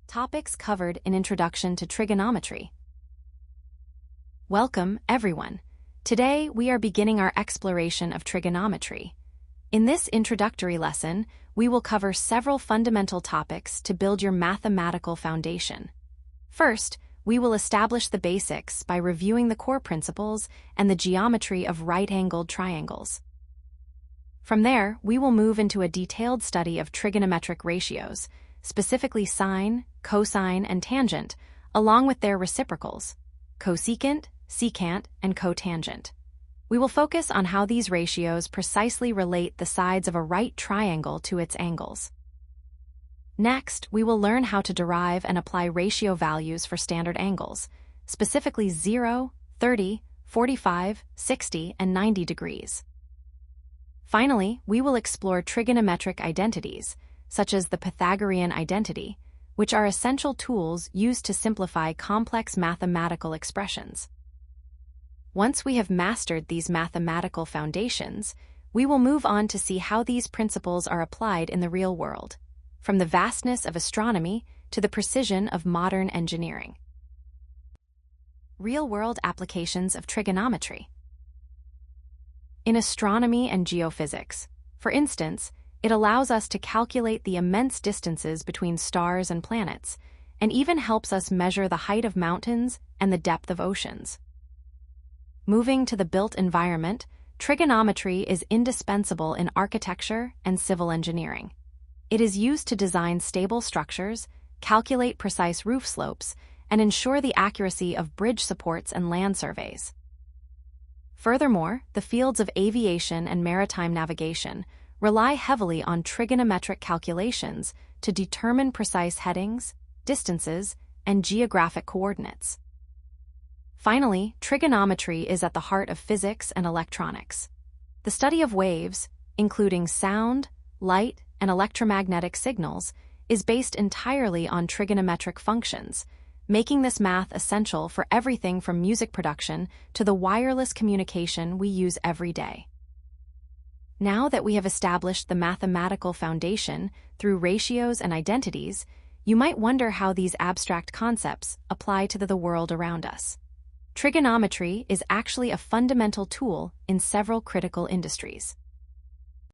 Topics covered in Introduction to Trigonometry. Welcome, everyone. Today, we are beginning our exploration of trigonometry. In this introductory lesson, we will cover several fundamental topics to build your mathematical foundation. First, we will establish the basics by reviewing the core principles and the geometry of right-angled triangles. From there, we will move into a detailed study of trigonometric ratios, specifically sine, cosine, and tangent, along with their reciprocals, cosecant, secant, and cotangent. We will focus on how these ratios precisely relate the sides of a right triangle to its angles. Next, we will learn how to derive and apply ratio values for standard angles, specifically 0, 30, 45, 60, and 90 degrees. Finally, we will explore trigonometric identities, such as the Pythagorean identity, which are essential tools used to simplify complex mathematical expressions. Once we have mastered these mathematical foundations, we will move on to see how these principles are applied in the real world, from the vastness of astronomy to the precision of modern engineering. Real-world applications of trigonometry. In astronomy and geophysics, for instance, it allows us to calculate the immense distances between stars and planets, and even helps us measure the height of mountains and the depth of oceans. Moving to the built environment, trigonometry is indispensable in architecture and civil engineering. It is used to design stable structures, calculate precise roof slopes, and ensure the accuracy of bridge supports and land surveys. Furthermore, the fields of aviation and maritime navigation rely heavily on trigonometric calculations to determine precise headings, distances, and geographic coordinates. Finally, trigonometry is at the heart of physics and electronics. The study of waves, including sound, light, and electromagnetic signals, is based entirely on trigonometric functions, making this math essential for everything from music production to the wireless communication we use every day. Now that we have established the mathematical foundation through ratios and identities, you might wonder how these abstract concepts apply to the world around us. Trigonometry is actually a fundamental tool in several critical industries.